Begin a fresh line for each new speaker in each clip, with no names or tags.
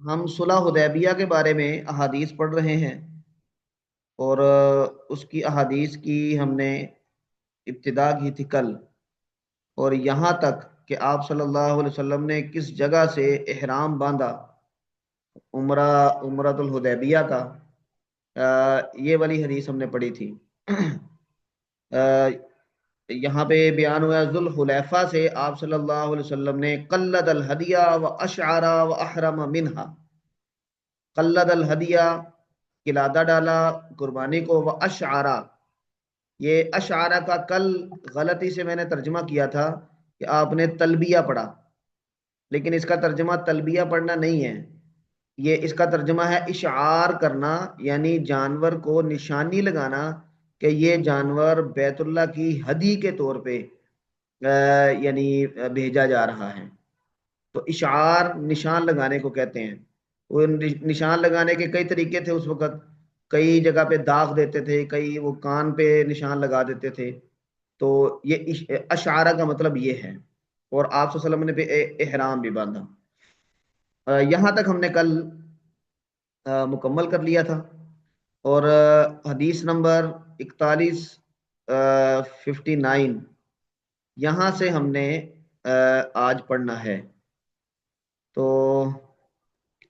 ہم صلح حدیبیہ کے بارے میں احادیث پڑھ رہے ہیں، اور اس کی احادیث کی ہم نے ابتدا کی تھی کل، اور یہاں تک کہ آپ صلی اللہ علیہ وسلم نے کس جگہ سے احرام باندھا، عمرہ عمرۃ الحدیبیہ کا، یہ والی حدیث ہم نے پڑھی تھی۔ آ، یہاں پہ بیان ہوا ذوالحلیفہ سے آپ صلی اللہ علیہ وسلم نے قلد الہدیہ و اشعر و احرم منہا۔ قلد الہدیہ، قلادہ ڈالا قربانی کو، وہ اشعرا، یہ اشعرا کا کل غلطی سے میں نے ترجمہ کیا تھا کہ آپ نے تلبیہ پڑھا، لیکن اس کا ترجمہ تلبیہ پڑھنا نہیں ہے، یہ اس کا ترجمہ ہے اشعار کرنا، یعنی جانور کو نشانی لگانا کہ یہ جانور بیت اللہ کی ہدی کے طور پہ یعنی بھیجا جا رہا ہے۔ تو اشعار نشان لگانے کو کہتے ہیں۔ وہ نشان لگانے کے کئی طریقے تھے اس وقت، کئی جگہ پہ داغ دیتے تھے، کئی وہ کان پہ نشان لگا دیتے تھے۔ تو یہ اشعارہ کا مطلب یہ ہے، اور آپ صلی اللہ علیہ وسلم نے بھی احرام بھی باندھا۔ یہاں تک ہم نے کل مکمل کر لیا تھا، اور حدیث نمبر 41 59 یہاں سے ہم نے آج پڑھنا ہے۔ تو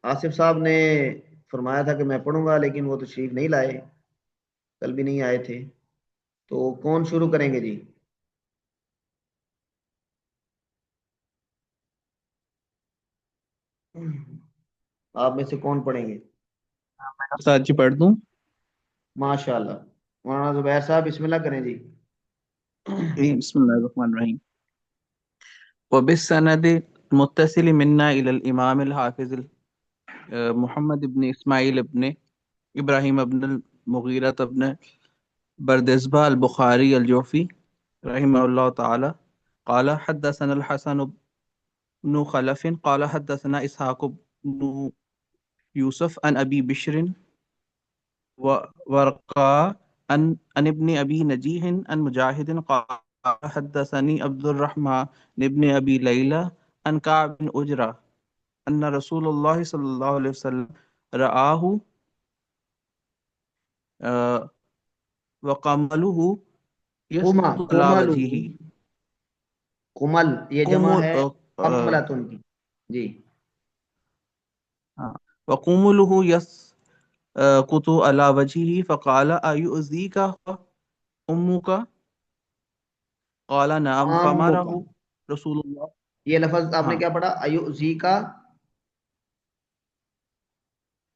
آصف صاحب نے فرمایا تھا کہ میں پڑھوں گا، لیکن وہ تشریف نہیں لائے، کل بھی نہیں آئے تھے۔ تو کون شروع کریں گے جی؟ آپ میں سے کون پڑھیں گے؟
ساتھ جی پڑھ دوں؟
ماشاء اللہ، مولانا زبیر صاحب بسم اللہ کریں جی۔
جی، بسم اللہ الرحمن الرحیم۔ وبالسند متصل منا الى الامام الحافظ محمد ابن اسماعیل ابن ابراہیم ابن المغیرہ ابن بردزبہ البخاری الجوفی رحمہ اللہ تعالی قال حدثنا الحسن بن خلف قال حدثنا اسحاق بن یوسف عن ابی بشر ورقاء عن ابن ابي نجيح عن مجاهد قال حدثني عبد الرحمن بن ابي ليلى عن كعب بن أجرة ان رسول الله صلى الله عليه وسلم رآه وقمله
قما
يسقط على
قمل
وجهه
قمل یہ
قم
جمع ہے قملتن کی جی۔
وقمله يسقط على وجهه فقال أيؤذيك أمك قال نعم
عام کا،
فأمره رسول الله
یہ لفظ آپ نے
ہاں
کیا پڑھا؟ ایوزی کا،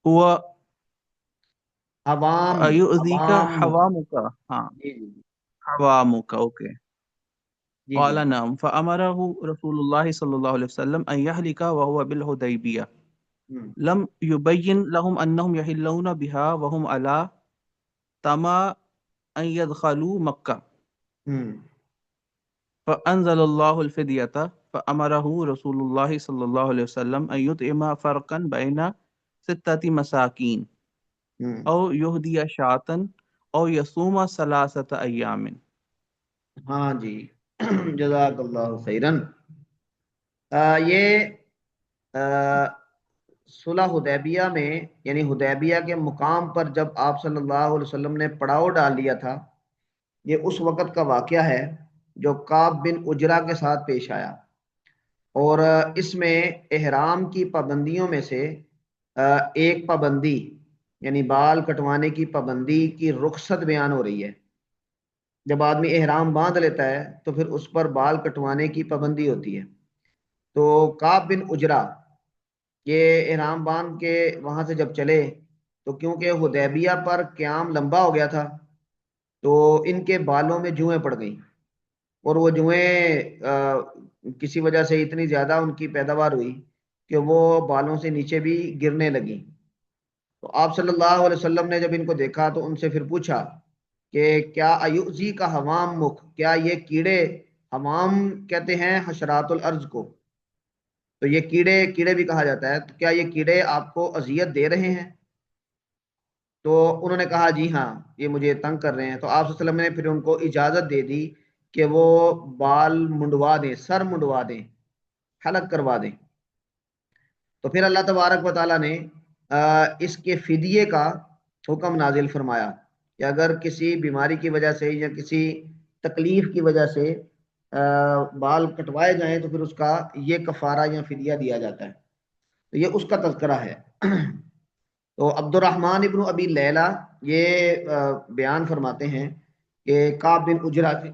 هو
عوام،
أيؤذيك
عوام،
حوامك ہاں
جی جی جی
حوامك اوكي
جی جی۔
قال نعم فأمره رسول الله صلى الله عليه وسلم أن يهلك وهو بالحديبية
ہوں
لم يبين لهم أنهم يحلون بها وهم على تما أن يدخلوا مكة
ہوں
فأنزل الله الفدية فأمره رسول الله صلى الله عليه وسلم أن يطعم فرقا بين 6 مساكين
ہوں
أو يهدي شاة أو يصوم 3 أيام۔
ہاں جی، جزاک اللہ خیرن۔ یہ صلح حدیبیہ میں، یعنی حدیبیہ کے مقام پر جب آپ صلی اللہ علیہ وسلم نے پڑاؤ ڈال لیا تھا، یہ اس وقت کا واقعہ ہے جو کعب بن اجرا کے ساتھ پیش آیا، اور اس میں احرام کی پابندیوں میں سے ایک پابندی، یعنی بال کٹوانے کی پابندی کی رخصت بیان ہو رہی ہے۔ جب آدمی احرام باندھ لیتا ہے تو پھر اس پر بال کٹوانے کی پابندی ہوتی ہے۔ تو کعب بن اجرا یہ احرام باندھ کے وہاں سے جب چلے، تو کیونکہ حدیبیہ پر قیام لمبا ہو گیا تھا، تو ان کے بالوں میں جوئیں پڑ گئیں، اور وہ جوئیں کسی وجہ سے اتنی زیادہ ان کی پیداوار ہوئی کہ وہ بالوں سے نیچے بھی گرنے لگیں۔ تو آپ صلی اللہ علیہ وسلم نے جب ان کو دیکھا تو ان سے پھر پوچھا کہ کیا ایوزی کا حوام مکھ، کیا یہ کیڑے، حوام کہتے ہیں حشرات الارض کو، تو یہ کیڑے، کیڑے بھی کہا جاتا ہے، تو کیا یہ کیڑے آپ کو اذیت دے رہے ہیں؟ تو انہوں نے کہا جی ہاں، یہ مجھے تنگ کر رہے ہیں۔ تو آپ صلی اللہ علیہ وسلم نے پھر ان کو اجازت دے دی کہ وہ بال منڈوا دیں، سر منڈوا دیں، حلق کروا دیں۔ تو پھر اللہ تبارک و تعالیٰ نے اس کے فدیے کا حکم نازل فرمایا کہ اگر کسی بیماری کی وجہ سے یا کسی تکلیف کی وجہ سے بال کٹوائے جائیں تو پھر اس کا یہ کفارہ یا فدیہ دیا جاتا ہے. تو یہ اس کا تذکرہ ہے. تو عبد الرحمن ابن ابی لیلہ یہ بیان فرماتے ہیں کہ کعب بن اجرا سے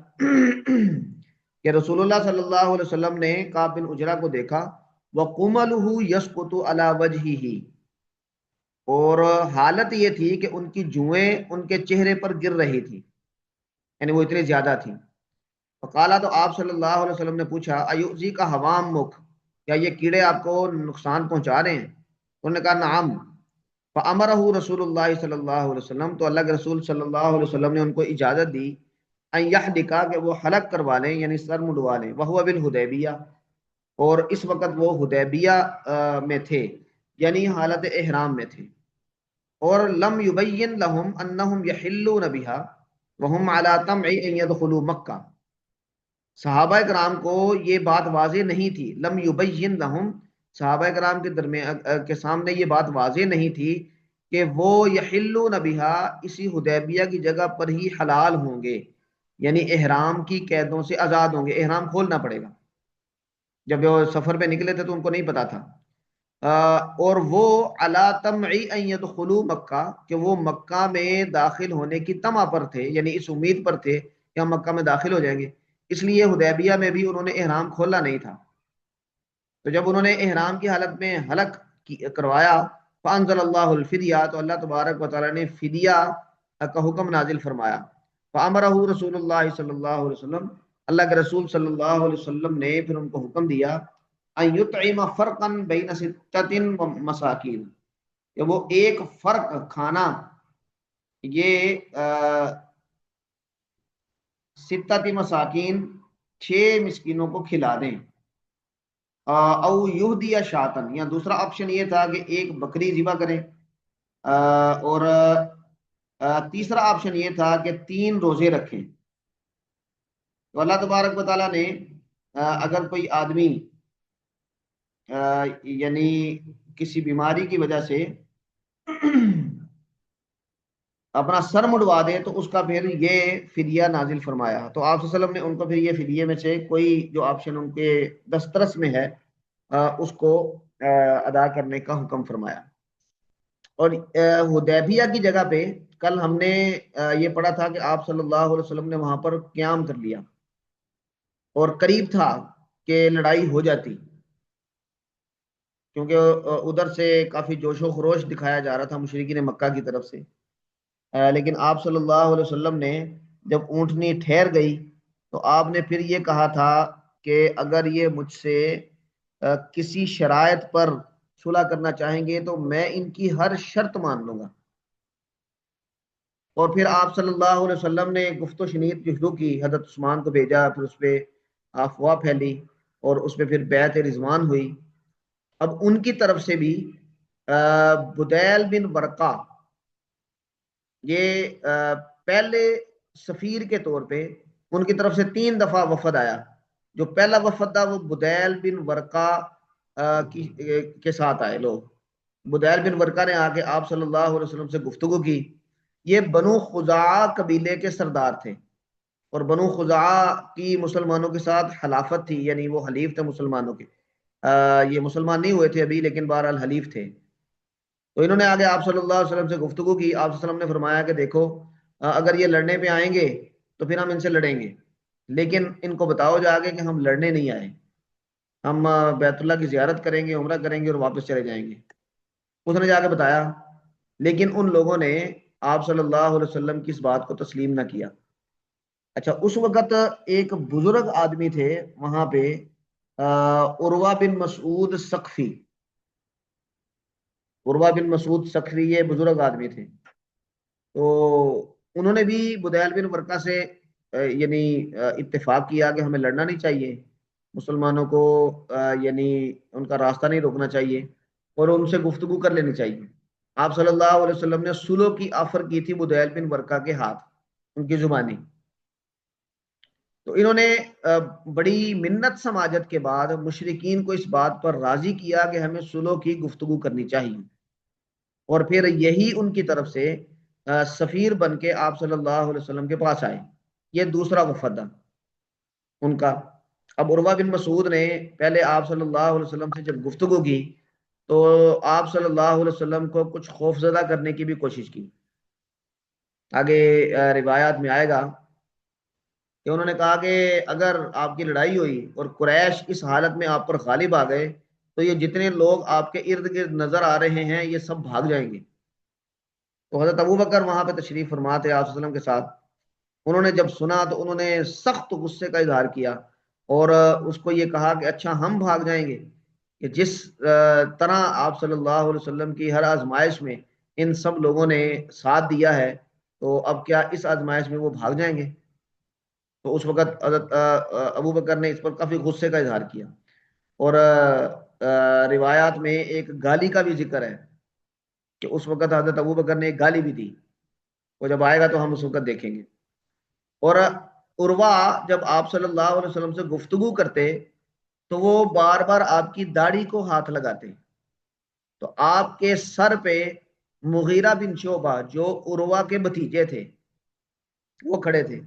کہ رسول اللہ صلی اللہ علیہ وسلم نے کعب بن اجرا کو دیکھا وَقُمَلُهُ يَسْقُطُ عَلَى وَجْهِهِ، اور حالت یہ تھی کہ ان کی جوئیں ان کے چہرے پر گر رہی تھی، یعنی وہ اتنی زیادہ تھی. فقالا، تو آپ صلی اللہ علیہ وسلم نے پوچھا ایؤذی کا حوام مکھ، کیا یہ کیڑے آپ کو نقصان پہنچا رہے ہیں؟ انہوں نے کہا نعم. فامرہ رسول اللہ صلی اللہ علیہ وسلم، تو اللہ کے رسول صلی اللہ علیہ وسلم نے ان کو اجازت دی ان یحلقا، کہ وہ حلق کروا لیں یعنی سر مڈوا لیں، وہو بالحدیبیہ، اور اس وقت وہ حدیبیہ میں تھے یعنی حالت احرام میں تھے. اور لم یبین لهم انہم یحلون بها وهم علی طمع ان يدخلوا مکہ، صحابہ کرام کو یہ بات واضح نہیں تھی. لم یبین لہم، صحابہ کرام کے درمیان کے سامنے یہ بات واضح نہیں تھی کہ وہ یحلون بہا، اسی حدیبیہ کی جگہ پر ہی حلال ہوں گے، یعنی احرام کی قیدوں سے آزاد ہوں گے. احرام کھولنا پڑے گا. جب وہ سفر پہ نکلے تھے تو ان کو نہیں پتا تھا. اور وہ علی طمع ان يدخلوا مکہ، کہ وہ مکہ میں داخل ہونے کی طمع پر تھے، یعنی اس امید پر تھے کہ ہم مکہ میں داخل ہو جائیں گے. اس لیے حدیبیہ میں بھی انہوں نے احرام کھولا نہیں تھا. تو جب انہوں نے احرام کی حالت میں حلق کروایا، فانزل اللہ الفدیہ، تو اللہ تبارک و تعالی نے فدیہ کا حکم نازل فرمایا. فامرہ رسول اللہ صلی اللہ علیہ وسلم، اللہ کے رسول صلی اللہ علیہ وسلم نے پھر ان کو حکم دیا ان یطعم فرقا بین ستۃ و مساکین، کہ وہ ایک فرق کھانا یہ ستۃ مساکین 6 مسکینوں کو کھلا دیں. او یہدی شاتن، یا دوسرا آپشن یہ تھا کہ ایک بکری ذبح کریں، اور تیسرا آپشن یہ تھا کہ 3 روزے رکھیں. تو اللہ تبارک و تعالیٰ نے اگر کوئی آدمی یعنی کسی بیماری کی وجہ سے اپنا سر مڑوا دے تو اس کا پھر یہ فدیہ نازل فرمایا. تو آپ صلی اللہ علیہ وسلم نے ان کو پھر یہ فدیے میں سے کوئی جو آپشن ان کے دسترس میں ہے اس کو ادا کرنے کا حکم فرمایا. اور حدیبیہ کی جگہ پہ کل ہم نے یہ پڑھا تھا کہ آپ صلی اللہ علیہ وسلم نے وہاں پر قیام کر لیا، اور قریب تھا کہ لڑائی ہو جاتی، کیونکہ ادھر سے کافی جوش و خروش دکھایا جا رہا تھا مشرکین مکہ کی طرف سے. لیکن آپ صلی اللہ علیہ وسلم نے جب اونٹنی ٹھہر گئی تو آپ نے پھر یہ کہا تھا کہ اگر یہ مجھ سے کسی شرائط پر صلح کرنا چاہیں گے تو میں ان کی ہر شرط مان لوں گا. اور پھر آپ صلی اللہ علیہ وسلم نے گفت و شنید شروع کی، حضرت عثمان کو بھیجا، پھر اس پہ افواہ پھیلی اور اس پہ پھر بیعت رضوان ہوئی. اب ان کی طرف سے بھی بدیل بن ورقہ، یہ پہلے سفیر کے طور پہ ان کی طرف سے 3 دفعہ وفد آیا. جو پہلا وفد تھا وہ بدیل بن ورقہ کے ساتھ آئے لوگ. بدیل بن ورقہ نے آ کے آپ صلی اللہ علیہ وسلم سے گفتگو کی. یہ بنو خزاعہ قبیلے کے سردار تھے، اور بنو خزاعہ کی مسلمانوں کے ساتھ حلافت تھی، یعنی وہ حلیف تھے مسلمانوں کے. یہ مسلمان نہیں ہوئے تھے ابھی لیکن بہرحال حلیف تھے. تو انہوں نے آگے آپ صلی اللہ علیہ وسلم سے گفتگو کی. آپ صلی اللہ علیہ وسلم نے فرمایا کہ دیکھو اگر یہ لڑنے پہ آئیں گے تو پھر ہم ان سے لڑیں گے، لیکن ان کو بتاؤ جا کے کہ ہم لڑنے نہیں آئے، ہم بیت اللہ کی زیارت کریں گے، عمرہ کریں گے اور واپس چلے جائیں گے. اس نے جا کے بتایا، لیکن ان لوگوں نے آپ صلی اللہ علیہ وسلم کی اس بات کو تسلیم نہ کیا. اچھا، اس وقت ایک بزرگ آدمی تھے وہاں پہ، عروہ بن مسعود ثقفی. عروہ بن مسعود ثقفی یہ بزرگ آدمی تھے. تو انہوں نے بھی بدیل بن ورقہ سے یعنی اتفاق کیا کہ ہمیں لڑنا نہیں چاہیے، مسلمانوں کو یعنی ان کا راستہ نہیں روکنا چاہیے اور ان سے گفتگو کر لینی چاہیے. آپ صلی اللہ علیہ وسلم نے صلح کی آفر کی تھی بدیل بن ورقہ کے ہاتھ، ان کی زبانی. تو انہوں نے بڑی منت سماجت کے بعد مشرکین کو اس بات پر راضی کیا کہ ہمیں صلح کی گفتگو کرنی چاہیے، اور پھر یہی ان کی طرف سے سفیر بن کے آپ صلی اللہ علیہ وسلم کے پاس آئے۔ یہ دوسرا وفد تھا ان کا۔ اب عروہ بن مسعود نے پہلے آپ صلی اللہ علیہ وسلم سے جب گفتگو کی تو آپ صلی اللہ علیہ وسلم کو کچھ خوف زدہ کرنے کی بھی کوشش کی۔ آگے روایات میں آئے گا کہ انہوں نے کہا کہ اگر آپ کی لڑائی ہوئی اور قریش اس حالت میں آپ پر غالب آ گئے تو یہ جتنے لوگ آپ کے ارد گرد نظر آ رہے ہیں یہ سب بھاگ جائیں گے۔ تو حضرت ابو بکر وہاں پہ تشریف فرما تھے آپ صلی اللہ علیہ وسلم کے ساتھ، انہوں نے جب سنا تو انہوں نے سخت غصے کا اظہار کیا اور اس کو یہ کہا کہ اچھا ہم بھاگ جائیں گے، کہ جس طرح آپ صلی اللہ علیہ وسلم کی ہر آزمائش میں ان سب لوگوں نے ساتھ دیا ہے تو اب کیا اس آزمائش میں وہ بھاگ جائیں گے؟ تو اس وقت حضرت ابو بکر نے اس پر کافی غصے کا اظہار کیا، اور روایات میں ایک گالی کا بھی ذکر ہے کہ اس وقت حضرت ابو بکر نے ایک گالی بھی دی، وہ جب آئے گا تو ہم اس وقت دیکھیں گے۔ اور عروہ جب آپ صلی اللہ علیہ وسلم سے گفتگو کرتے تو وہ بار بار آپ کی داڑھی کو ہاتھ لگاتے، تو آپ کے سر پہ مغیرہ بن شعبہ جو عروہ کے بھتیجے تھے وہ کھڑے تھے۔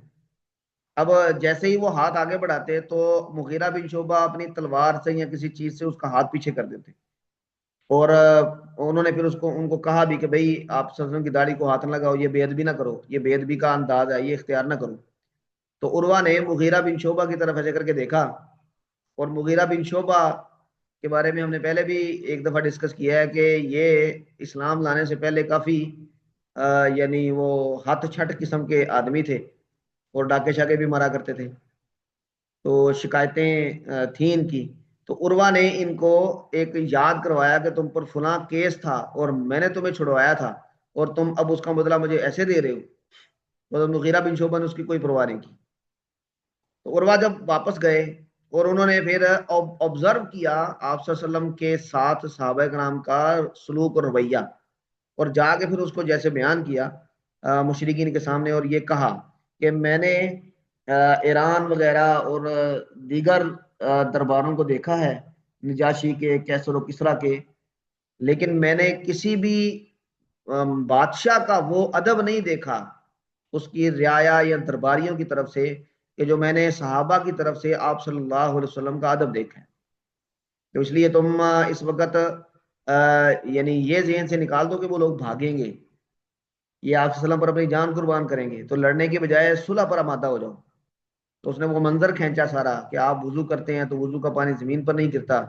اب جیسے ہی وہ ہاتھ آگے بڑھاتے تو مغیرہ بن شعبہ اپنی تلوار سے یا کسی چیز سے اس کا ہاتھ پیچھے کر دیتے، اور انہوں نے پھر ان کو کہا بھی کہ بھئی آپ صلی اللہ علیہ وسلم کی داڑھی کو ہاتھ نہ لگاؤ، یہ بے ادبی نہ کرو، یہ بے ادبی کا انداز ہے، یہ اختیار نہ کرو۔ تو عروہ نے مغیرہ بن شعبہ کی طرف ایسے کر کے دیکھا، اور مغیرہ بن شعبہ کے بارے میں ہم نے پہلے بھی ایک دفعہ ڈسکس کیا ہے کہ یہ اسلام لانے سے پہلے کافی یعنی وہ ہاتھ چھٹ قسم کے آدمی تھے اور ڈاکے شاکے بھی مارا کرتے تھے، تو شکایتیں تھیں ان کی۔ تو عروہ نے ان کو ایک یاد کروایا کہ تم پر فلاں کیس تھا اور میں نے تمہیں چھڑوایا تھا اور تم اب اس کا بدلہ مجھے ایسے دے رہے ہو۔ تو مغیرہ بن شعبہ نے اس کی کوئی پرواہ نہیں کی۔ تو عروہ جب واپس گئے اور انہوں نے پھر آبزرو کیا آپ صلی اللہ علیہ وسلم کے ساتھ صحابہ کرام کا سلوک اور رویہ، اور جا کے پھر اس کو جیسے بیان کیا مشرکین کے سامنے، اور یہ کہا کہ میں نے ایران وغیرہ اور دیگر درباروں کو دیکھا ہے، نجاشی کے، کیسر و کسریٰ کے، لیکن میں نے کسی بھی بادشاہ کا وہ ادب نہیں دیکھا اس کی رعایا یا درباریوں کی طرف سے کہ جو میں نے صحابہ کی طرف سے آپ صلی اللہ علیہ وسلم کا ادب دیکھا ہے۔ تو اس لیے تم اس وقت یعنی یہ ذہن سے نکال دو کہ وہ لوگ بھاگیں گے، یہ آپ صلی اللہ علیہ وسلم پر اپنی جان قربان کریں گے، تو لڑنے کی بجائے صلح پر آمادہ ہو جاؤ۔ تو اس نے وہ منظر کھینچا سارا کہ آپ وضو کرتے ہیں تو وضو کا پانی زمین پر نہیں گرتا،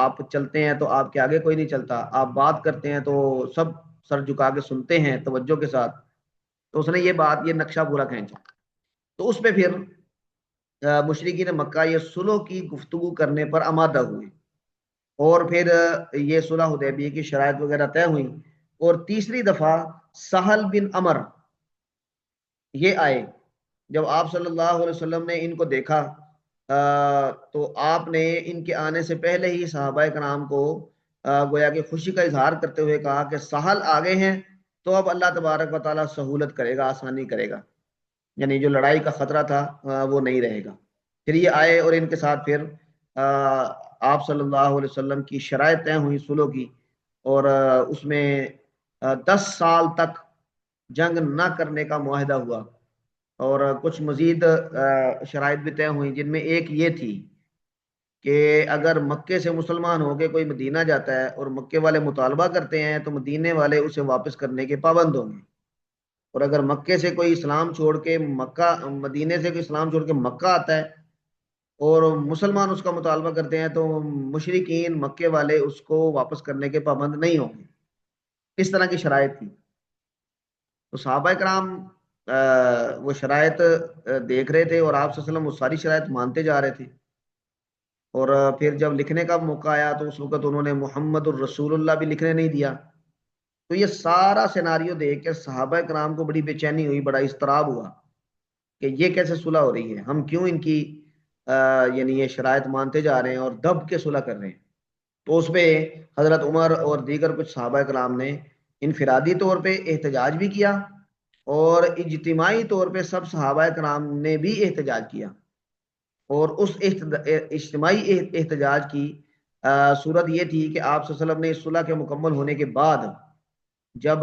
آپ چلتے ہیں تو آپ کے آگے کوئی نہیں چلتا، آپ بات کرتے ہیں تو سب سر جھکا کے سنتے ہیں توجہ کے ساتھ۔ تو اس نے یہ بات، یہ نقشہ پورا کھینچا۔ تو اس پہ پھر مشرکین مکہ یہ صلح کی گفتگو کرنے پر آمادہ ہوئے، اور پھر یہ صلح حدیبیہ کی شرائط وغیرہ طے ہوئی، اور تیسری دفعہ سہل بن عمر یہ آئے۔ جب آپ صلی اللہ علیہ وسلم نے ان کو دیکھا تو آپ نے ان کے آنے سے پہلے ہی صحابہ کرام کو گویا کہ خوشی کا اظہار کرتے ہوئے کہا کہ سہل آگے ہیں تو اب اللہ تبارک و تعالیٰ سہولت کرے گا، آسانی کرے گا، یعنی جو لڑائی کا خطرہ تھا وہ نہیں رہے گا۔ پھر یہ آئے اور ان کے ساتھ پھر آپ صلی اللہ علیہ وسلم کی شرائط طے ہوئی صلح کی، اور اس میں 10 سال تک جنگ نہ کرنے کا معاہدہ ہوا، اور کچھ مزید شرائط بھی طے ہوئی، جن میں ایک یہ تھی کہ اگر مکے سے مسلمان ہو کے کوئی مدینہ جاتا ہے اور مکے والے مطالبہ کرتے ہیں تو مدینے والے اسے واپس کرنے کے پابند ہوں گے، اور اگر مکے سے کوئی اسلام چھوڑ کے مدینے سے کوئی اسلام چھوڑ کے مکہ آتا ہے اور مسلمان اس کا مطالبہ کرتے ہیں تو مشرکین مکے والے اس کو واپس کرنے کے پابند نہیں ہوں گے۔ اس طرح کی شرائط تھی۔ تو صحابہ کرام وہ شرائط دیکھ رہے تھے، اور آپ صلی اللہ علیہ وسلم وہ ساری شرائط مانتے جا رہے تھے، اور پھر جب لکھنے کا موقع آیا تو اس وقت انہوں نے محمد الرسول اللہ بھی لکھنے نہیں دیا۔ تو یہ سارا سیناریو دیکھ کے صحابہ کرام کو بڑی بے چینی ہوئی، بڑا اضطراب ہوا کہ یہ کیسے صلح ہو رہی ہے، ہم کیوں ان کی یعنی یہ شرائط مانتے جا رہے ہیں اور دب کے صلح کر رہے ہیں۔ تو اس پہ حضرت عمر اور دیگر کچھ صحابہ کرام نے انفرادی طور پہ احتجاج بھی کیا، اور اجتماعی طور پہ سب صحابہ کرام نے بھی احتجاج کیا، اور اس اجتماعی احتجاج کی صورت یہ تھی کہ آپ صلی اللہ علیہ وسلم نے اس صلح کے مکمل ہونے کے بعد جب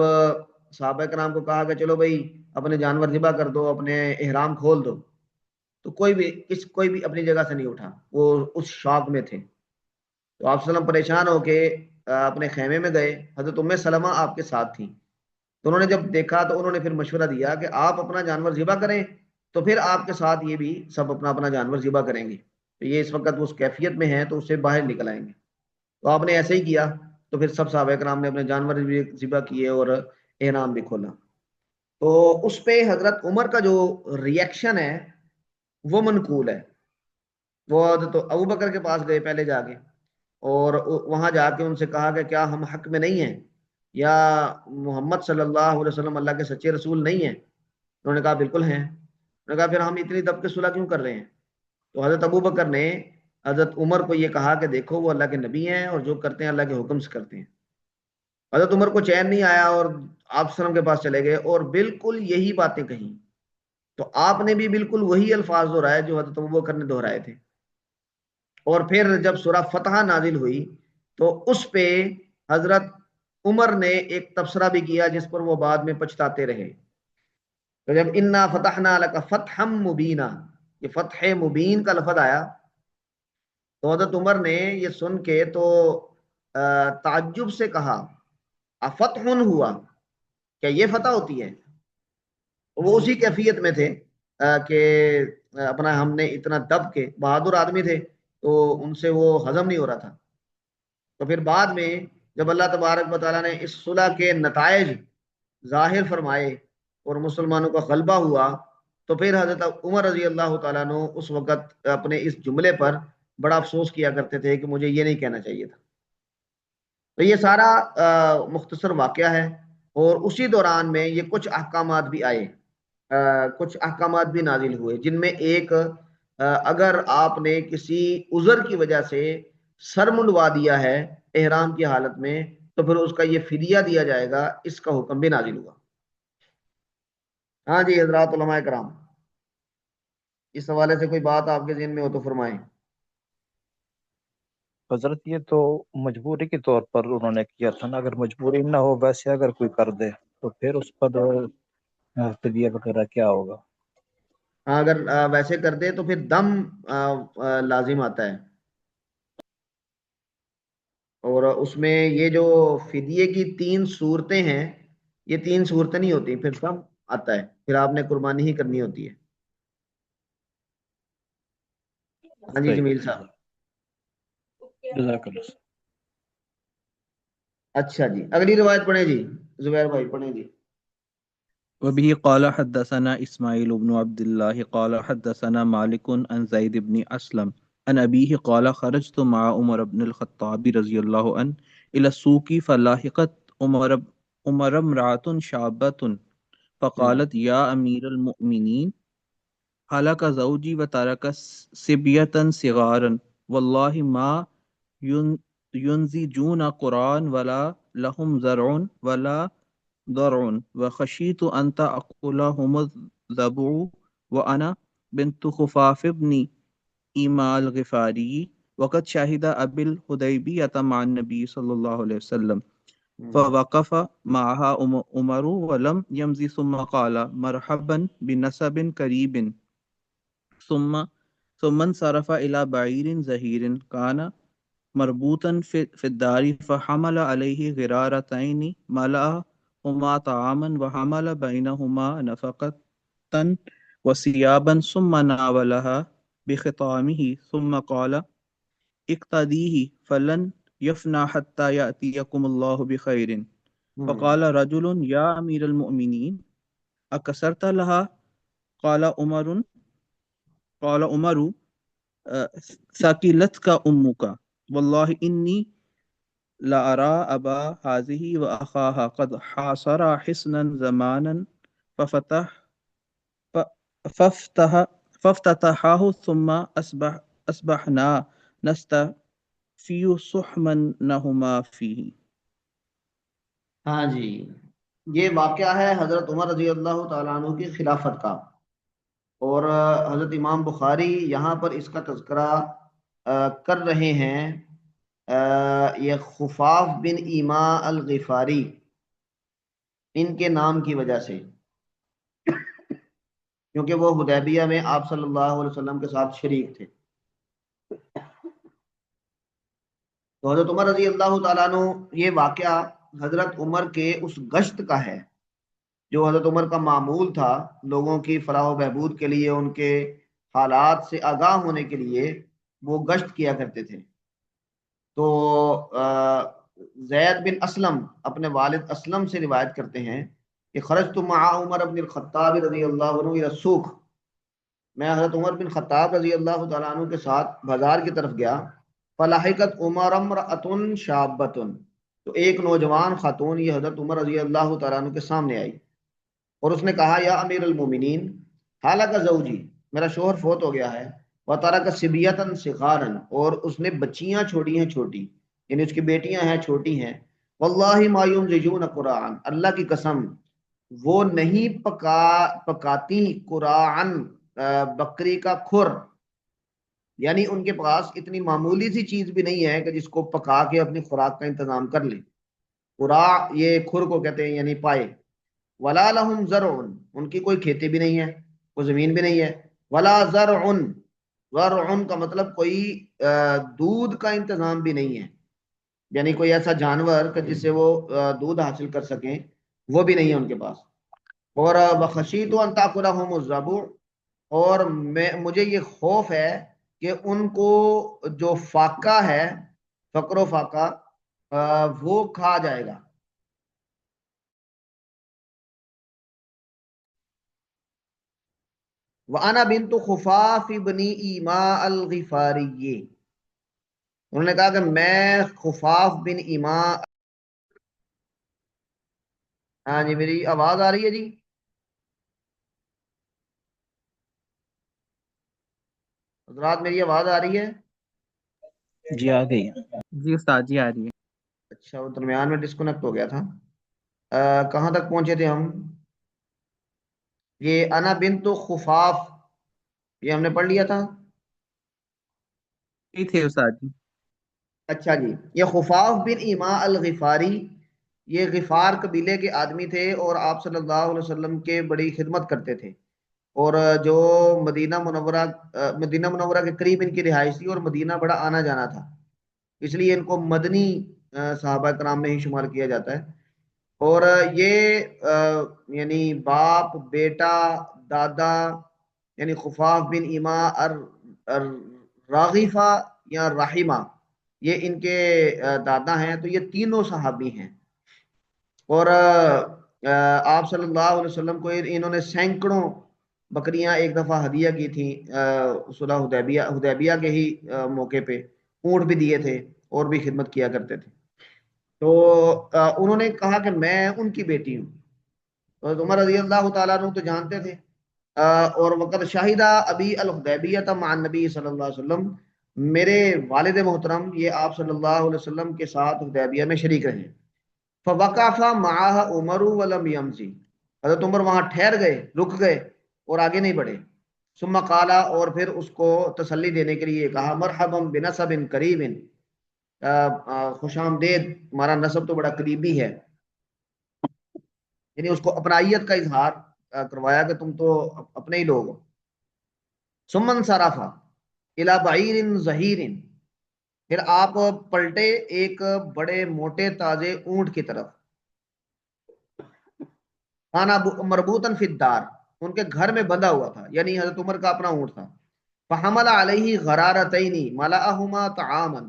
صحابہ کرام کو کہا کہ چلو بھائی اپنے جانور ذبح کر دو، اپنے احرام کھول دو، تو کوئی بھی اپنی جگہ سے نہیں اٹھا، وہ اس شوق میں تھے۔ تو آپ صلی اللہ علیہ وسلم پریشان ہو کے اپنے خیمے میں گئے، حضرت ام سلمہ آپ کے ساتھ تھیں، تو انہوں نے جب دیکھا تو انہوں نے پھر مشورہ دیا کہ آپ اپنا جانور ذبح کریں، تو پھر آپ کے ساتھ یہ بھی سب اپنا اپنا جانور ذبح کریں گے، تو یہ اس وقت اس کیفیت میں ہیں تو اس سے باہر نکل آئیں گے۔ تو آپ نے ایسے ہی کیا، تو پھر سب صحابہ کرام نے اپنے جانور بھی ذبح کیے اور احرام بھی کھولا۔ تو اس پہ حضرت عمر کا جو ریئیکشن ہے وہ منقول ہے۔ وہ حضرت ابو بکر کے پاس گئے پہلے جا کے، اور وہاں جا کے ان سے کہا کہ کیا ہم حق میں نہیں ہیں، یا محمد صلی اللہ علیہ وسلم اللہ کے سچے رسول نہیں ہیں؟ انہوں نے کہا بالکل ہیں۔ انہوں نے کہا پھر ہم اتنی دب کے صلح کیوں کر رہے ہیں؟ تو حضرت ابو بکر نے حضرت عمر کو یہ کہا کہ دیکھو وہ اللہ کے نبی ہیں اور جو کرتے ہیں اللہ کے حکم سے کرتے ہیں۔ حضرت عمر کو چین نہیں آیا اور آپ وسلم کے پاس چلے گئے اور بالکل یہی باتیں کہیں، تو آپ نے بھی بالکل وہی الفاظ دہرائے جو حضرت ابو بکر نے دہرائے تھے۔ اور پھر جب سورہ فتح نازل ہوئی تو اس پہ حضرت عمر نے ایک تبصرہ بھی کیا جس پر وہ بعد میں پچھتاتے رہے۔ تو جب انا فتحنا لک فتحا مبینہ، یہ فتح مبین کا لفظ آیا، تو حضرت عمر نے یہ سن کے تو تعجب سے کہا افتح ہوا، کیا یہ فتح ہوتی ہے؟ وہ اسی کیفیت میں تھے کہ اپنا ہم نے اتنا دب کے بہادر آدمی تھے تو ان سے وہ ہضم نہیں ہو رہا تھا۔ تو پھر بعد میں جب اللہ تبارک و تعالیٰ نے اس صلح کے نتائج ظاہر فرمائے اور مسلمانوں کا غلبہ ہوا، تو پھر حضرت عمر رضی اللہ تعالیٰ نے اس وقت اپنے اس جملے پر بڑا افسوس کیا کرتے تھے کہ مجھے یہ نہیں کہنا چاہیے تھا۔ تو یہ سارا مختصر واقعہ ہے، اور اسی دوران میں یہ کچھ احکامات بھی آئے، کچھ احکامات بھی نازل ہوئے، جن میں ایک اگر آپ نے کسی عذر کی وجہ سے سر منڈوا دیا ہے احرام کی حالت میں تو پھر اس کا یہ فدیہ دیا جائے گا، اس کا حکم بھی نازل ہوا۔ ہاں جی حضرات علماء کرام، اس حوالے سے کوئی بات آپ کے ذہن میں ہو تو فرمائیں۔
حضرت یہ تو مجبوری کے طور پر انہوں نے کیا تھا نا، اگر مجبوری نہ ہو ویسے اگر کوئی کر دے تو پھر اس پر فدیہ وغیرہ کیا ہوگا؟
ہاں اگر ویسے کر دے تو پھر دم لازم آتا ہے، اور اس میں یہ جو فدیے کی 3 صورتیں ہیں، یہ 3 صورتیں نہیں ہوتی، پھر دم آتا ہے، پھر آپ نے قربانی ہی کرنی ہوتی ہے۔ ہاں جی
صحیح
جمیل
ہے،
صاحب۔
جزاک اللہ۔
اچھا جی، اگلی روایت پڑھیں جی، زبیر بھائی پڑھیں جی۔
وبه قال حدثنا إسماعيل بن عبد الله قال حدثنا مالك عن زيد بن أسلم عن أبيه قال خرجت مع عمر بن الخطاب رضي الله عنه إلى السوق فلاحقت عمر امرأة شابة فقالت يا أمير المؤمنين هلك زوجي وترك سبية صغارا والله ما ينزجون قرآن ولا لهم زرع ولا ضرع وخشيت أن تأكلهم الذبع وأنا بنت خفاف بن إيمى الغفاري وقد شهد أبي الحديبية مع النبي صلى الله عليه وسلم فوقف معها عمر ولم يمضي ثم قال مرحبا بنسب قريب ثم انصرف إلى بعير زهير كان مربوطا في الدار فحمل عليه غرارتين ملأهما طعاما وحمل بينهما نفقة وثيابا ثم ناولها بخطامه ثم قال اقتديه فلن يفنى حتى يأتيكم الله بخير فقال رجل يا أمير المؤمنين أكسرت لها قال عمر ثقلتك أمك والله إني لأرى أبا هذه وأخاها قد حاصرا حصنا زمانا فافتح فافتتحاه ثم أصبحنا نستفي صحمنهما فيه۔
ہاں جی، یہ واقعہ ہے حضرت عمر رضی اللہ تعالیٰ عنہ کی خلافت کا، اور حضرت امام بخاری یہاں پر اس کا تذکرہ کر رہے ہیں یہ خفاف بن ایما الغفاری ان کے نام کی وجہ سے، کیونکہ وہ حدیبیہ میں آپ صلی اللہ علیہ وسلم کے ساتھ شریک تھے۔ تو حضرت عمر رضی اللہ تعالیٰ عنہ، یہ واقعہ حضرت عمر کے اس گشت کا ہے جو حضرت عمر کا معمول تھا لوگوں کی فلاح و بہبود کے لیے، ان کے حالات سے آگاہ ہونے کے لیے وہ گشت کیا کرتے تھے۔ تو زید بن اسلم اپنے والد اسلم سے روایت کرتے ہیں کہ خرجت مع عمر بن الخطاب رضی اللہ عنہ الى السوق، میں حضرت عمر بن خطاب رضی اللہ تعالیٰ عنہ کے ساتھ بازار کی طرف گیا، فلاحقت عمر امرأۃ شابۃ، تو ایک نوجوان خاتون یہ حضرت عمر رضی اللہ تعالیٰ عنہ کے سامنے آئی اور اس نے کہا یا امیر المومنین، حالک زوجی، میرا شوہر فوت ہو گیا ہے، وترک صبیۃ صغارا، اور اس نے بچیاں چھوڑی ہیں چھوٹی، یعنی اس کی بیٹیاں ہیں چھوٹی ہیں، واللہ ما ينضجون قرعا، اللہ کی قسم وہ نہیں پکاتی قرعن بکری کا کھر، یعنی ان کے پاس اتنی معمولی سی چیز بھی نہیں ہے کہ جس کو پکا کے اپنی خوراک کا انتظام کر لیں۔ قرع یہ کھر کو کہتے ہیں، یعنی پائے۔ ولا لہم زرع، ان کی کوئی کھیتی بھی نہیں ہے، کوئی زمین بھی نہیں ہے۔ ولا زرع، زرع کا مطلب کوئی دودھ کا انتظام بھی نہیں ہے، یعنی کوئی ایسا جانور کہ جس سے وہ دودھ حاصل کر سکیں، وہ بھی نہیں ہے ان کے پاس۔ اور بخشیت ان تاکلہم الضبع، اور مجھے یہ خوف ہے کہ ان کو جو فاقہ ہے، فقر و فاقہ، وہ کھا جائے گا۔ وَأَنَا بِنْتُ خُفَافِ بْنِ ایماء الغفاری، انہوں نے کہا کہ میں خفاف بن ایما۔ ہاں جی، میری آواز آ رہی ہے جی؟ حضرات میری آواز آ رہی ہے؟
جی آ گئی۔
جی استاد جی آ رہی ہے۔
اچھا، وہ درمیان میں ڈسکنیکٹ ہو گیا تھا۔ کہاں تک پہنچے تھے ہم؟ یہ انا بنت خفاف، یہ ہم نے پڑھ لیا تھا۔
یہ تھے استاد جی۔
اچھا جی، یہ خفاف بن ایما الغفاری، یہ غفار قبیلے کے آدمی تھے اور آپ صلی اللہ علیہ وسلم کے بڑی خدمت کرتے تھے، اور جو مدینہ منورہ کے قریب ان کی رہائش تھی، اور مدینہ بڑا آنا جانا تھا، اس لیے ان کو مدنی صحابہ کرام میں ہی شمار کیا جاتا ہے۔ اور یہ یعنی باپ، بیٹا، دادا، یعنی خفاف بن ایما راغیفہ یا راحمہ، یہ ان کے دادا ہیں، تو یہ تینوں صحابی ہیں۔ اور آپ صلی اللہ علیہ وسلم کو انہوں نے سینکڑوں بکریاں ایک دفعہ ہدیہ کی تھیں صلح حدیبیہ کے ہی موقع پہ، اونٹ بھی دیے تھے اور بھی خدمت کیا کرتے تھے۔ تو انہوں نے کہا کہ میں ان کی بیٹی ہوں۔ تو عمر رضی اللہ تعالیٰ عنہ تو جانتے تھے، اور وقت شاہدہ ابی الحدیبیہ مع النبی صلی اللہ علیہ وسلم، میرے والد محترم یہ آپ صلی اللہ علیہ وسلم کے ساتھ حدیبیہ میں شریک رہے۔ فوقف معها عمر ولم يمضي، حضرت عمر وہاں ٹھہر گئے، رک گئے اور آگے نہیں بڑھے۔ ثم قال، اور پھر اس کو تسلی دینے کے لیے کہا، مرحبا بنسب قریب، خوش آمدید، ہمارا نسب تو بڑا قریبی ہے، یعنی اس کو اپنائیت کا اظہار کروایا کہ تم تو اپنے ہی لوگ ہو۔ ثم انصرف الى بعیر ظہیر، پھر آپ پلٹے ایک بڑے موٹے تازے اونٹ کی طرف، کانا مربوطا فی الدار، ان کے گھر میں بندھا ہوا تھا، یعنی حضرت عمر کا اپنا اونٹ تھا۔ فحمل علیہ غرارتین ملأہما طعاما،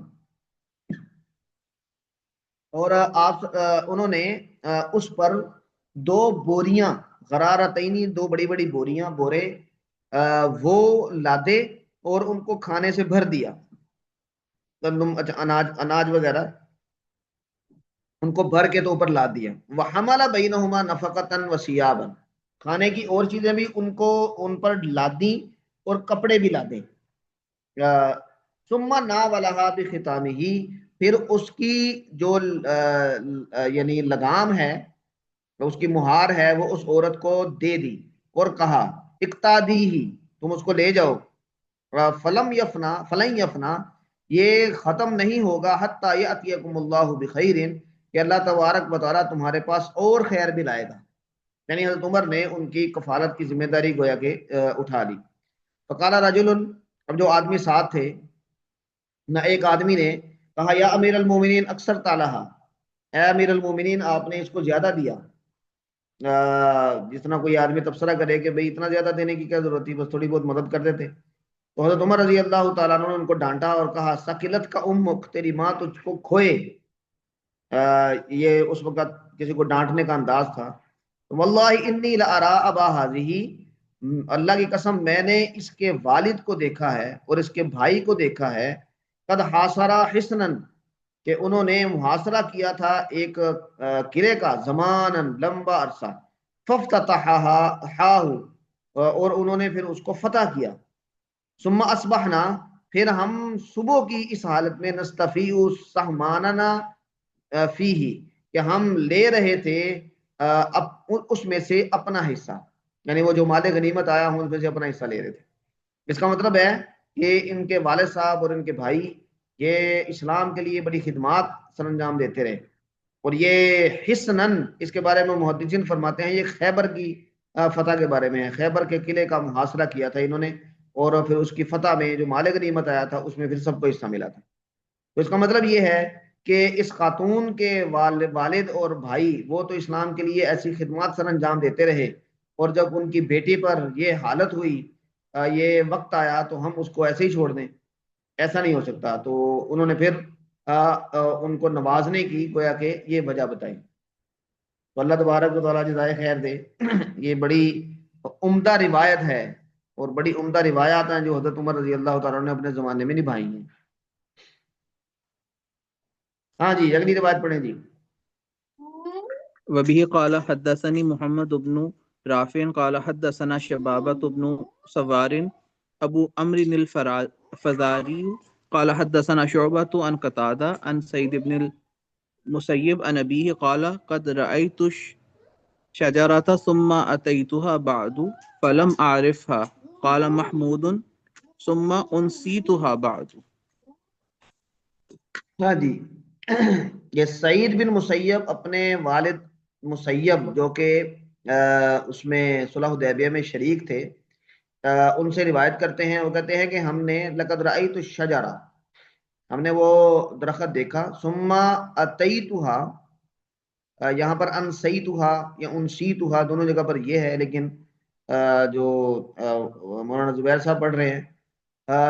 اور آپ انہوں نے اس پر دو بوریاں، غرارتینی دو بڑی بڑی بوریاں، بورے وہ لادے اور ان کو کھانے سے بھر دیا، گندم، اناج وغیرہ ان کو بھر کے تو اوپر لاد دیا۔ وحمل بینہما نفقۃ وثیابا، کھانے کی اور چیزیں بھی ان پر لادیں اور کپڑے بھی لادے۔ ثم ناولھا بختامہ، پھر اس کی جو یعنی لگام ہے اس کی مہار ہے وہ اس عورت کو دے دی اور کہا اقتادی ہی، تم اس کو لے جاؤ، فلن یفنا، یہ ختم نہیں ہوگا حتی یاتیکم اللہ بخیر، کہ اللہ تبارک و تعالیٰ تمہارے پاس اور خیر بھی لائے گا۔ یعنی حضرت عمر نے ان کی کفالت کی ذمہ داری گویا کہ اٹھا لی۔ فقال رجل، اب جو آدمی ساتھ تھے نہ، ایک آدمی نے کہا یا امیر المومنین اکثر تالہا، اے امیر المومنین آپ نے اس کو زیادہ دیا۔ جتنا کوئی آدمی تبصرہ کرے کہ بھئی اتنا زیادہ دینے کی کیا ضرورت تھی، بس تھوڑی بہت مدد کر دیتے۔ تو حضرت عمر رضی اللہ تعالیٰ عنہ نے ان کو ڈانٹا اور کہا ثقلت کا امک، تیری ماں تجھ کو کھوئے۔ یہ اس وقت کسی کو ڈانٹنے کا انداز تھا۔ واللہ انی لارا ابا ھذہ، اللہ کی قسم میں نے اس کے والد کو دیکھا ہے اور اس کے بھائی کو دیکھا ہے، قد حاصرا حصنن، کہ انہوں نے محاصرہ کیا تھا ایک قلعے کا، زمانن لمبا عرصہ، فافتتحہا، اور انہوں نے پھر اس کو فتح کیا۔ ثم اصبحنا، پھر ہم صبح کی اس حالت میں، نستفیع سہماننا فیہ، کہ ہم لے رہے تھے اس میں سے اپنا حصہ، یعنی وہ جو مال غنیمت آیا ہم اس میں سے اپنا حصہ لے رہے تھے۔ اس کا مطلب ہے کہ ان کے والد صاحب اور ان کے بھائی یہ اسلام کے لیے بڑی خدمات سر انجام دیتے رہے، اور یہ حصنن، اس کے بارے میں محدثین فرماتے ہیں یہ خیبر کی فتح کے بارے میں ہے۔ خیبر کے قلعے کا محاصرہ کیا تھا انہوں نے، اور پھر اس کی فتح میں جو مال غنیمت آیا تھا اس میں پھر سب کو حصہ ملا تھا۔ تو اس کا مطلب یہ ہے کہ اس خاتون کے والد اور بھائی وہ تو اسلام کے لیے ایسی خدمات سر انجام دیتے رہے، اور جب ان کی بیٹی پر یہ حالت ہوئی، یہ وقت آیا، تو ہم اس کو ایسے ہی چھوڑ دیں؟ ایسا نہیں ہو سکتا۔ تو انہوں نے پھر ان کو نوازنے کی گویا کہ یہ وجہ بتائی۔ تو اللہ تبارک و تعالیٰ جزائے خیر دے۔ یہ بڑی عمدہ روایت ہے، اور بڑی عمدہ روایات ہیں جو حضرت عمر رضی اللہ تعالیٰ نے اپنے زمانے میں نبھائی ہیں۔ ہاں جی، اگلی روایت پڑھیں جی۔
وبه قال حدثني محمد بن رافع قال حدثنا شبابة بن سوار أبو عمرو الفزاري قال حدثنا شعبة عن قتادة عن سعيد بن المسيب عن أبيه قال قد رأيت شجرة ثم أتيتها بعد فلم أعرفها قال محمود ثم أنسيتها بعد۔
ہاں جی، یہ سعید بن مسیب اپنے والد مسیب جو کہ اس میں صلح حدیبیہ میں شریک تھے، ان سے روایت کرتے ہیں۔ وہ کہتے ہیں کہ ہم نے لقد رأیت الشجرہ، ہم نے وہ درخت دیکھا، ثم اتیتھا، یہاں پر انسیتھا یا انسیتھا دونوں جگہ پر یہ ہے، لیکن جو مولانا زبیر صاحب پڑھ رہے ہیں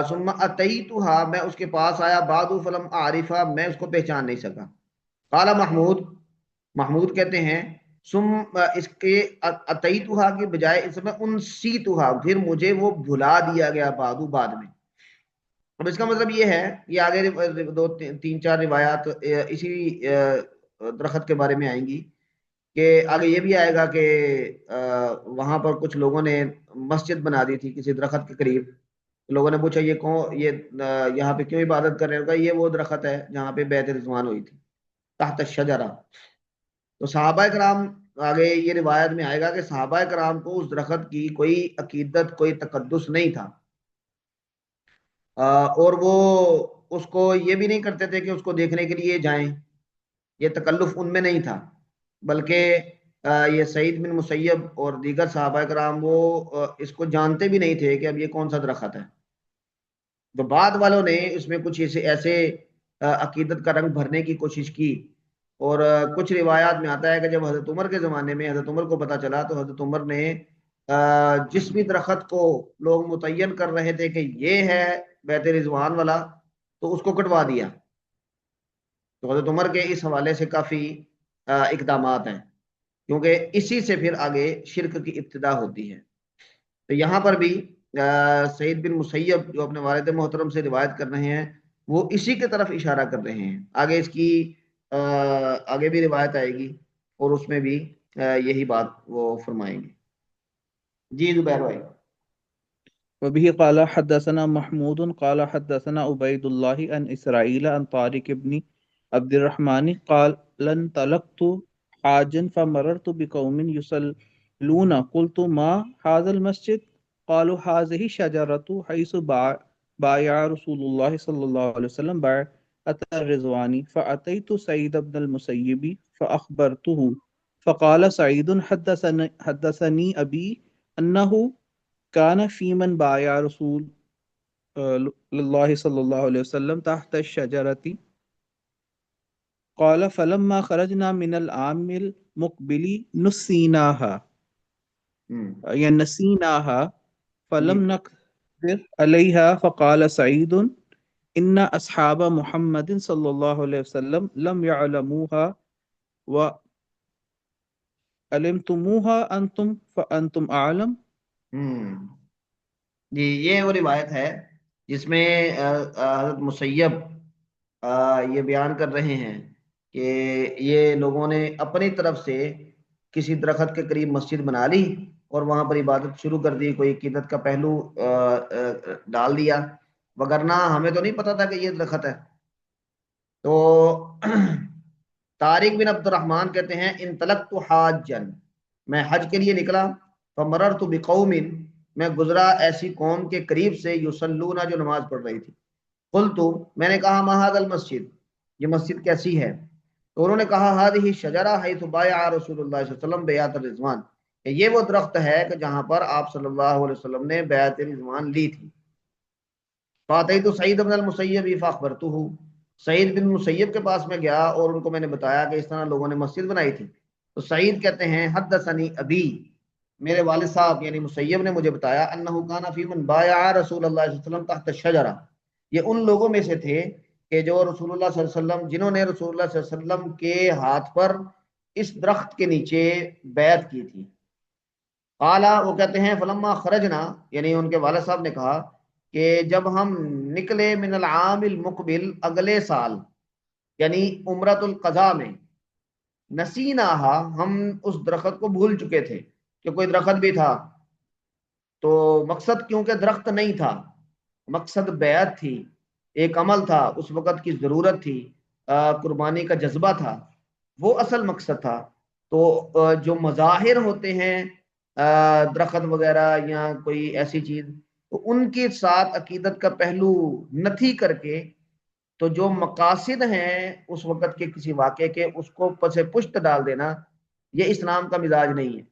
ثم اتیتھا، میں اس کے پاس آیا، بعد فلم عارفہ، میں اس کو پہچان نہیں سکا۔ قال محمود کہتے ہیں اس کے اتیتھا کی بجائے اس میں انسیتھا، پھر مجھے وہ بھلا دیا گیا بعد میں۔ اب اس کا مطلب یہ ہے، یہ آگے دو تین چار روایات اسی درخت کے بارے میں آئیں گی، کہ آگے یہ بھی آئے گا کہ وہاں پر کچھ لوگوں نے مسجد بنا دی تھی کسی درخت کے قریب۔ لوگوں نے پوچھا یہ کون، یہ یہاں پہ کیوں عبادت کر رہے ہیں؟ یہ وہ درخت ہے جہاں پہ بیعت رضوان ہوئی تھی، تحت الشجرہ۔ تو صحابہ کرام، آگے یہ روایت میں آئے گا کہ صحابہ کرام کو اس درخت کی کوئی عقیدت، کوئی تقدس نہیں تھا، اور وہ اس کو یہ بھی نہیں کرتے تھے کہ اس کو دیکھنے کے لیے جائیں، یہ تکلف ان میں نہیں تھا، بلکہ یہ سعید بن مسیب اور دیگر صحابہ کرام وہ اس کو جانتے بھی نہیں تھے کہ اب یہ کون سا درخت ہے۔ تو بعد والوں نے اس میں کچھ ایسے عقیدت کا رنگ بھرنے کی کوشش کی، اور کچھ روایات میں آتا ہے کہ جب حضرت عمر کے زمانے میں حضرت عمر کو پتہ چلا تو حضرت عمر نے جس بھی درخت کو لوگ متعین کر رہے تھے کہ یہ ہے بیعت رضوان والا، تو اس کو کٹوا دیا۔ تو حضرت عمر کے اس حوالے سے کافی اقدامات ہیں، کیونکہ اسی سے پھر آگے شرک کی ابتدا ہوتی ہے۔ تو یہاں پر بھی سعید بن مسیب جو اپنے والد محترم سے روایت کر رہے ہیں وہ اسی کے طرف اشارہ کر رہے ہیں۔ آگے اس کی آگے بھی روایت آئے گی اور اس میں بھی یہی بات وہ فرمائیں گے۔ جی زبیر بھائی۔
وبه قال حدثنا محمود قال حدثنا عبيد الله عن إسرائيل عن طارق بن عبد الرحمن قال لن طلقت حاجا فمررت بقوم يصلون قلت ما هذا المسجد قالوا هذه شجرة حيث بايع رسول الله صلى الله عليه وسلم بيعة الرضوان فأتيت سعيد بن المسيب فأخبرته فقال سعيد حدثني أبي أنه كان في من بايع رسول الله صلى الله عليه وسلم تحت الشجرة قال فلما خرجنا من العام المقبل نسيناها يعني نسيناها
جی
فلم نقدر عليها فقال سعيد إن أصحاب محمد صلى الله عليه وسلم لم يعلموها وعلمتموها أنتم فأنتم أعلم.
جی یہ وہ روایت ہے جس میں حضرت مسیب یہ بیان کر رہے ہیں کہ یہ لوگوں نے اپنی طرف سے کسی درخت کے قریب مسجد بنا لی اور وہاں پر عبادت شروع کر دی، کوئی عقیدت کا پہلو ڈال دیا، وگرنہ ہمیں تو نہیں پتا تھا کہ یہ درخت ہے. تو طارق بن عبد الرحمن کہتے ہیں انطلقت حاجا، میں حج کے لیے نکلا، فمررت بقوم، میں گزرا ایسی قوم کے قریب سے یصلون جو نماز پڑھ رہی تھی. قلت، میں نے کہا ما ھذا المسجد، یہ مسجد کیسی ہے؟ تو انہوں نے کہا هذه الشجرة حيث بايع رسول اللہ صلی اللہ علیہ وسلم بیعۃ الرضوان، کہ یہ وہ درخت ہے کہ جہاں پر آپ صلی اللہ علیہ وسلم نے بیعت رضوان لی تھی. فاتیت سعید بن المسیب فاخبرته، سعید بن مسیب کے پاس میں گیا اور ان کو میں نے بتایا کہ اس طرح لوگوں نے مسجد بنائی تھی. تو سعید کہتے ہیں حدثنی ابی، میرے والد صاحب یعنی مسیب نے مجھے بتایا انہ کان فی من بایع رسول اللہ صلی اللہ علیہ وسلم تحت الشجرہ، یہ ان لوگوں میں سے تھے کہ جو رسول اللہ صلی اللہ علیہ وسلم، جنہوں نے رسول اللہ صلی اللہ علیہ وسلم کے ہاتھ پر اس درخت کے نیچے بیعت کی تھی. قالا، وہ کہتے ہیں فلما خرجنا، یعنی ان کے والد صاحب نے کہا کہ جب ہم نکلے من العام المقبل، اگلے سال یعنی عمرۃ القضاء میں، نسیناہا، ہم اس درخت کو بھول چکے تھے کہ کوئی درخت بھی تھا. تو مقصد کیونکہ درخت نہیں تھا، مقصد بیعت تھی، ایک عمل تھا، اس وقت کی ضرورت تھی، قربانی کا جذبہ تھا، وہ اصل مقصد تھا. تو جو مظاہر ہوتے ہیں درخت وغیرہ یا کوئی ایسی چیز، تو ان کے ساتھ عقیدت کا پہلو نتھی کر کے، تو جو مقاصد ہیں اس وقت کے کسی واقعے کے، اس کو پس پشت ڈال دینا، یہ اسلام کا مزاج نہیں ہے.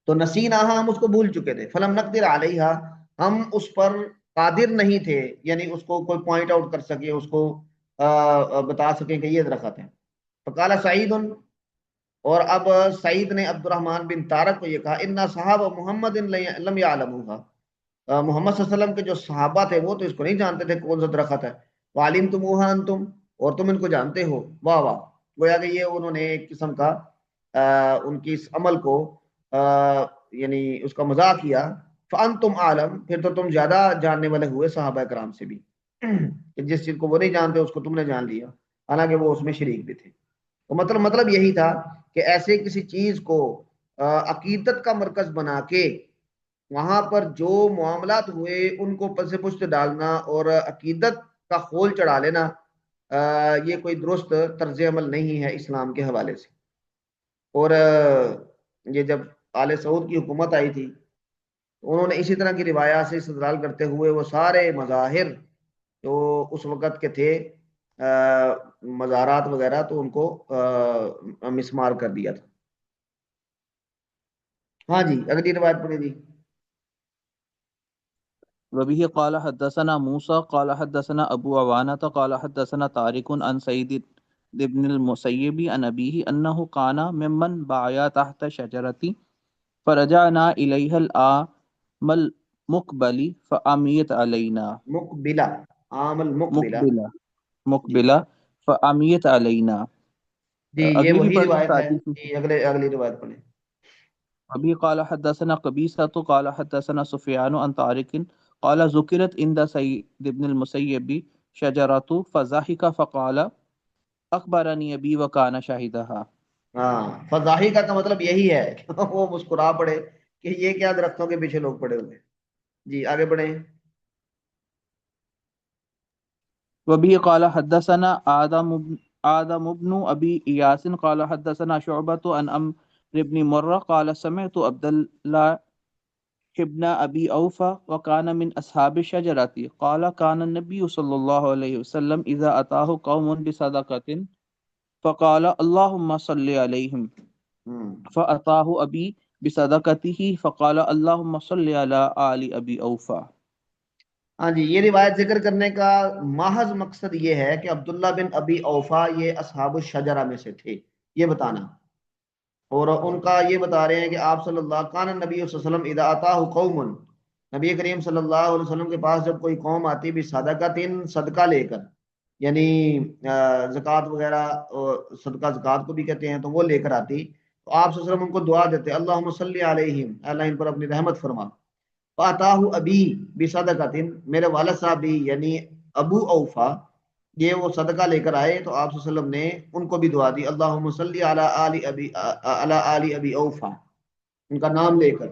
تو نسیناہا، ہم اس کو بھول چکے تھے، فلم نقدر علیہا، ہم اس پر قادر نہیں تھے، یعنی اس کو کوئی پوائنٹ آؤٹ کر سکے، اس کو بتا سکیں کہ یہ درخت ہے. فقال سعید، اور اب سعید نے عبد الرحمن بن طارق کو یہ کہا ان صحابہ محمد لم یعلموها، محمد صلی اللہ علیہ وسلم کے جو صحابہ تھے وہ تو اس کو نہیں جانتے تھے کون سا درخت ہے. وعلمتموها انتم، اور تم ان کو جانتے ہو. واہ واہ، گویا کہ یہ انہوں نے ایک قسم کا ان کی اس عمل کو یعنی اس کا مذاق کیا. فانتم عالم، پھر تو تم زیادہ جاننے والے ہوئے صحابہ کرام سے بھی، کہ جس چیز کو وہ نہیں جانتے اس کو تم نے جان لیا، حالانکہ وہ اس میں شریک بھی تھے. تو مطلب یہی تھا کہ ایسے کسی چیز کو عقیدت کا مرکز بنا کے وہاں پر جو معاملات ہوئے ان کو پس پشت ڈالنا اور عقیدت کا خول چڑھا لینا، یہ کوئی درست طرز عمل نہیں ہے اسلام کے حوالے سے. اور یہ جب آل سعود کی حکومت آئی تھی، انہوں نے اسی طرح کی روایات سے استدلال کرتے ہوئے وہ سارے مظاہر جو اس وقت کے تھے مزارات وغیرہ، تو ان کو مسمار کر دیا تھا. ہاں جی، اگلی روایت پڑھیں جی.
وبه قال حدثنا موسى قال حدثنا ابو عوانة قال حدثنا طارق عن سعيد بن المسيب عن أبيه أنه كان ممن بايع تحت شجرة فرجعنا إليها العام المقبل فأميت علينا
مقبلہ، عام المقبلہ.
مقبلہ فأميت علينا.
جی یہ
اگلی بھی
وہی
پڑھ لیں
روایت ہے
ساتھی سے.
جی، اگلی روایت پڑھیں.
ابھی قال حدثنا قبیصة قال حدثنا سفيان عن طارق قال ذكرت عند سعيد بن المسيب شجرة فضحك فقال اخبرني ابي وكان شاهدها.
ہاں، فضاحی کا مطلب یہی ہے کہ وہ مسکرا پڑے کہ یہ کیا درختوں کے پیچھے لوگ پڑے ہوئے. جی آگے بڑھیں.
وبه قال حدثنا آدم آدم بن ابی ایاس قال حدثنا شعبة عن عمرو بن مرة قال سمعت عبد الله ابن ابی اوفا وكان من اصحاب الشجرة قال كان النبي صلى الله عليه وسلم اذا اتاه قوم بصدقة فقال اللهم صل عليهم فاتاه ابی بصدقته فقال اللهم صل على آل ابی اوفا۔
ہاں جی، یہ روایت ذکر کرنے کا محض مقصد یہ ہے کہ عبداللہ بن ابی اوفا یہ اصحاب الشجرہ میں سے تھے، یہ بتانا، اور ان کا یہ بتا رہے ہیں کہ آپ صلی اللہ کان نبی صلی اللہ علیہ وسلم اذا اتاه قوم، نبی کریم صلی اللہ علیہ وسلم کے پاس جب کوئی قوم آتی بھی صدقۃ، صدقہ لے کر، یعنی زکوٰۃ وغیرہ، صدقہ زکوٰۃ کو بھی کہتے ہیں، تو وہ لے کر آتی، تو آپ صلی اللہ علیہ وسلم ان کو دعا دیتے اللہم صلی علیہم، اللہ ان پر اپنی رحمت فرما۔ فاتاہ ابی بصدقۃ، میرے والد صاحب بھی یعنی ابو اوفا یہ وہ صدقہ لے کر آئے، تو آپ صلی اللہ علیہ وسلم نے ان کو بھی دعا دی اللہم صلی علی آل ابی اوفا، ان کا نام لے کر،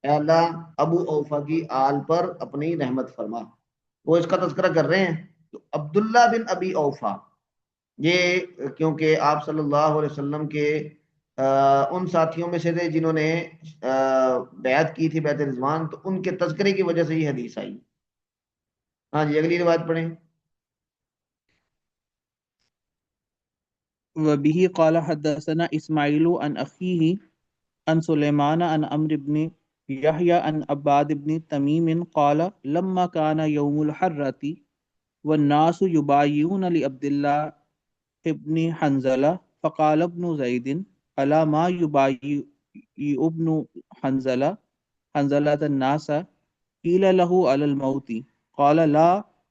اے اللہ ابو اوفا کی آل پر اپنی رحمت فرما۔ وہ اس کا تذکرہ کر رہے ہیں، تو عبداللہ بن ابی اوفا یہ کیونکہ آپ صلی اللہ علیہ وسلم کے ان ساتھیوں میں سے تھے جنہوں نے بیعت کی تھی، بیعت رضوان، تو ان کے تذکرے کی وجہ سے یہ حدیث آئی۔ ہاں جی، اگلی روایت پڑھیں۔
وبه قال حدثنا اسماعیل عن اخیہ عن سلیمان عن عمرو بن یحیی عن عباد بن تمیم قال لما كان يوم الحرة والناس يبايعون لعبد الله ابن حنزلة فقال ابن زيد ألا ما يبايع ابن حنزلة الناس قيل له على الموت قال لا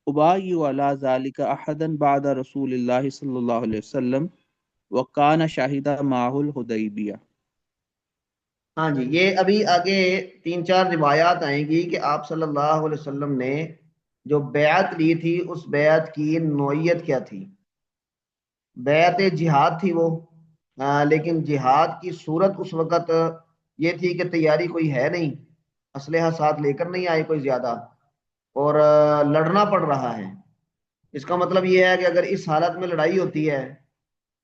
أبايع على ذلك أحدا بعد رسول الله صلى الله عليه وسلم وكان شاهد معه الحدیبیہ۔
ہاں جی، یہ ابھی آگے 3-4 روایات آئیں گی کہ آپ صلی اللہ علیہ وسلم نے جو بیعت لی تھی اس بیعت کی نوعیت کیا تھی۔ بیعت جہاد تھی وہ، لیکن جہاد کی صورت اس وقت یہ تھی کہ تیاری کوئی ہے نہیں، اسلحہ ساتھ لے کر نہیں آئے کوئی زیادہ، اور لڑنا پڑ رہا ہے۔ اس کا مطلب یہ ہے کہ اگر اس حالت میں لڑائی ہوتی ہے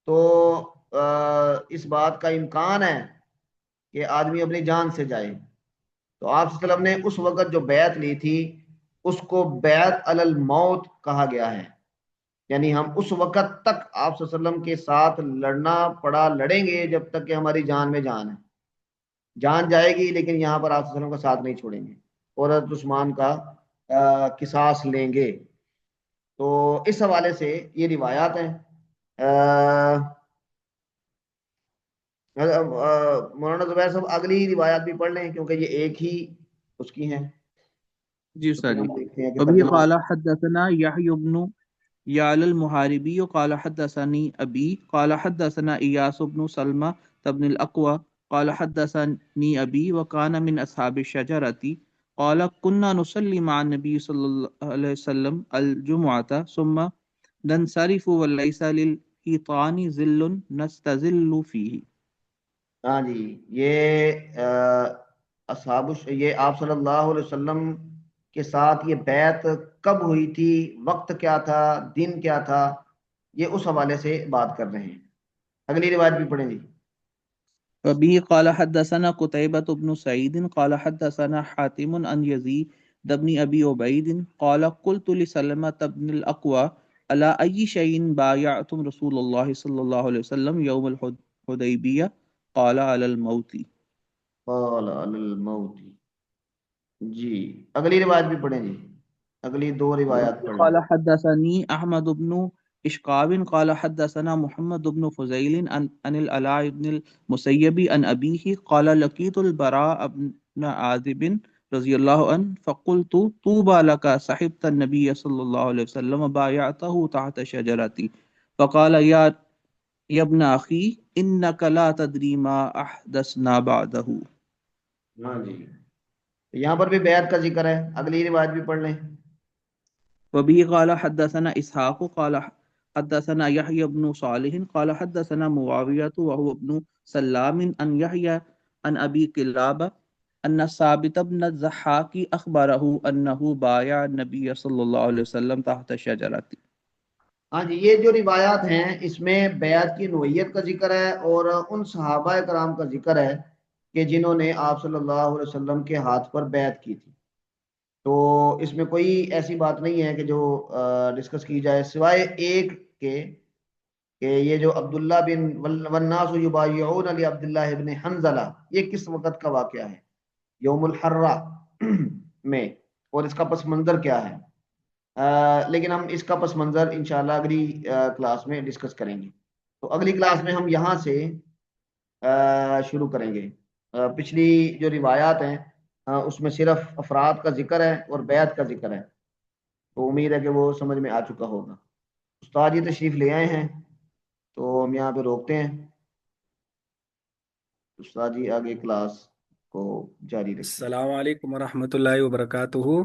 تو اس بات کا امکان ہے کہ آدمی اپنی جان سے جائے۔ تو آپ صلی اللہ علیہ وسلم نے اس وقت جو بیعت لی تھی اس کو بیعت علی الموت کہا گیا ہے، یعنی ہم اس وقت تک آپ صلی اللہ علیہ وسلم کے ساتھ لڑنا پڑا، لڑیں گے جب تک کہ ہماری جان میں جان ہے، جان جائے گی لیکن یہاں پر آپ صلی اللہ علیہ وسلم کا ساتھ نہیں چھوڑیں گے، اور حضرت عثمان کا قصاص لیں گے۔ تو اس حوالے سے یہ روایات ہیں۔ مولانا زبیر صاحب اگلی روایات بھی پڑھ لیں کیونکہ یہ ایک ہی اس کی ہیں،
جی
تو پھر
سر جی۔
ہم دیکھتے ہیں کہ
ابھی
ترجمہ۔
قال حدثنا یحیی بن یعل المحاربی قال حدثني ابی قال حدثنا ایاس بن سلمہ بن الاقوى قال حدثني ابی وكان من اصحاب الشجرة قال كنا نصلي مع النبي صلى الله عليه وسلم الجمعة ثم ننصرف وليس للحيطان ظل نستظل فيه۔
ہاں جی، یہ یہ آپ صلی اللہ علیہ وسلم کے ساتھ یہ بیعت کب ہوئی تھی، وقت کیا تھا، دن کیا تھا، یہ اس حوالے سے بات کر رہے ہیں۔ اگلی روایت بھی پڑھیں جی۔
وبه قال حدثنا قتيبة بن سعيد قال حدثنا حاتم عن يزيد بن أبي عبيد قال قلت لسلمة بن الأقوى على أي شيء بايعتم رسول الله صلى الله عليه وسلم يوم الحديبية قال على الموت۔
قال علی الموت۔ جی، اگلی روایت بھی پڑھیں جی، اگلی 2 روایات پڑھ لیں۔
قال حدثني أحمد بن إشقاب قال حدثنا محمد بن فضيل عن العلاء بن المسيب عن أبيه قال لقيت البراء بن عازب رضي الله عنه فقلت طوبى لك صحبت النبي صلى الله عليه وسلم بايعته تحت شجرتي فقال يا ابن أخي إنك لا تدري ما أحدثنا بعده۔
ہاں جی، یہاں پر بھی بیعت کا ذکر ہے، اگلی روایت بھی پڑھ لیں۔
وبه قال حدثنا إسحاق قال حدثنا يحيى بن صالح قال حدثنا معاوية وهو ابن سلام عن يحيى عن أبي كلابة أن ثابت بن الضحاك أخبره أنه بايع النبي صلى الله عليه وسلم تحت شجرة۔
ہاں جی، یہ جو روایات ہیں اس میں بیعت کی نوعیت کا ذکر ہے اور ان صحابہ کرام کا ذکر ہے کہ جنہوں نے آپ صلی اللہ علیہ وسلم کے ہاتھ پر بیعت کی تھی. تو اس میں کوئی ایسی بات نہیں ہے کہ جو ڈسکس کی جائے، سوائے ایک کے کہ یہ جو عبداللہ بن والناس یبایعون علی عبداللہ ابن حنزلہ، یہ کس وقت کا واقعہ ہے؟ یوم الحرہ میں. اور اس کا پس منظر کیا ہے؟ لیکن ہم اس کا پس منظر انشاءاللہ اگلی کلاس میں ڈسکس کریں گے. تو اگلی کلاس میں ہم یہاں سے شروع کریں گے. پچھلی جو روایات ہیں اس میں صرف افراد کا ذکر ہے اور بیعت کا ذکر ہے. تو امید ہے کہ وہ سمجھ میں آ چکا ہوگا. استاد یہ تشریف لے آئے ہیں تو ہم یہاں پہ روکتے ہیں. استاد جی آگے کلاس کو جاری رکھیں.
السلام علیکم ورحمۃ اللہ وبرکاتہ.